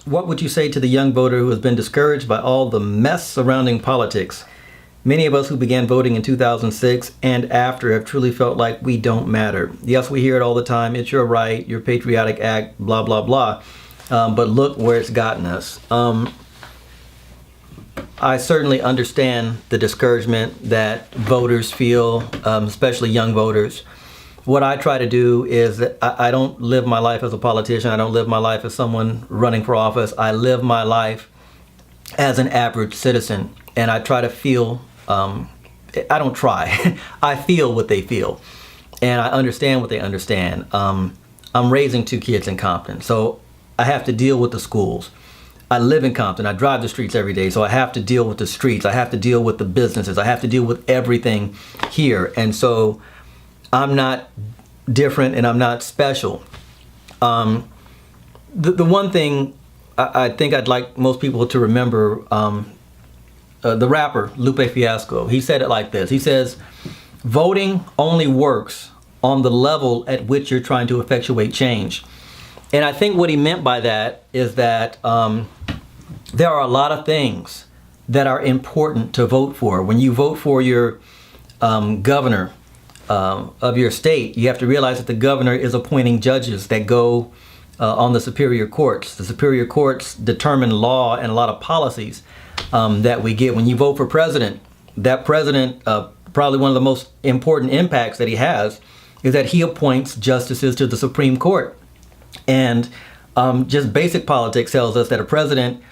What would you say to the young voter who has been discouraged by all the mess surrounding politics? Many of us who began voting in 2006 and after have truly felt like we don't matter. Yes, we hear it all the time. It's your right, your patriotic act, blah, blah, blah. But look where it's gotten us. I certainly understand the discouragement that voters feel, especially young voters. What I try to do is that I don't live my life as a politician. I don't live my life as someone running for office. I live my life as an average citizen. And I try to feel, I don't try, I feel what they feel. And I understand what they understand. I'm raising 2 kids in Compton, so I have to deal with the schools. I live in Compton. I drive the streets every day, so I have to deal with the streets. I have to deal with the businesses. I have to deal with everything here. And so I'm not different and I'm not special. The one thing I think I'd like most people to remember, the rapper Lupe Fiasco, he said it like this. He says, voting only works on the level at which you're trying to effectuate change. And I think what he meant by that is that there are a lot of things that are important to vote for. When you vote for your governor of your state, you have to realize that the governor is appointing judges that go on the superior courts. The superior courts determine law and a lot of policies that we get. When you vote for president, that president, probably one of the most important impacts that he has is that he appoints justices to the Supreme Court. And just basic politics tells us that a president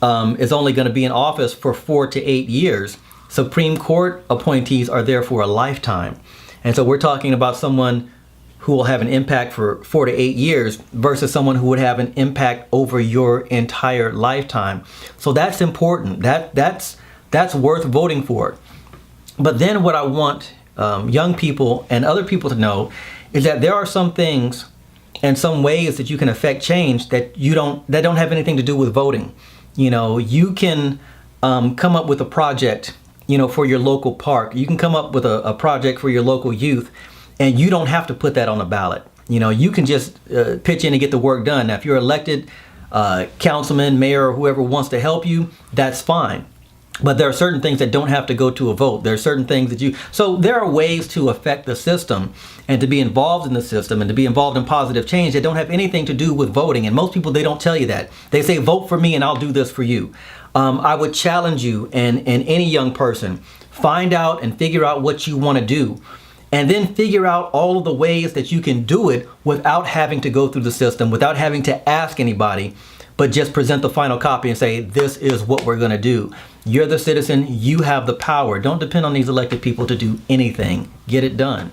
is only going to be in office for 4 to 8 years. Supreme Court appointees are there for a lifetime. And so we're talking about someone who will have an impact for 4 to 8 years versus someone who would have an impact over your entire lifetime. So that's important. That's worth voting for. But then what I want young people and other people to know is that there are some things and some ways that you can affect change that don't have anything to do with voting. You know, you can come up with a project, for your local park. You can come up with a project for your local youth, and you don't have to put that on a ballot. You can just pitch in and get the work done. Now, if you're elected councilman, mayor, or whoever wants to help you, that's fine. But there are certain things that don't have to go to a vote. There are certain things that so there are ways to affect the system and to be involved in the system and to be involved in positive change that don't have anything to do with voting. And most people, they don't tell you that. They say, vote for me and I'll do this for you. I would challenge you and any young person, find out and figure out what you want to do. And then figure out all of the ways that you can do it without having to go through the system, without having to ask anybody, but just present the final copy and say, this is what we're going to do. You're the citizen. You have the power. Don't depend on these elected people to do anything. Get it done.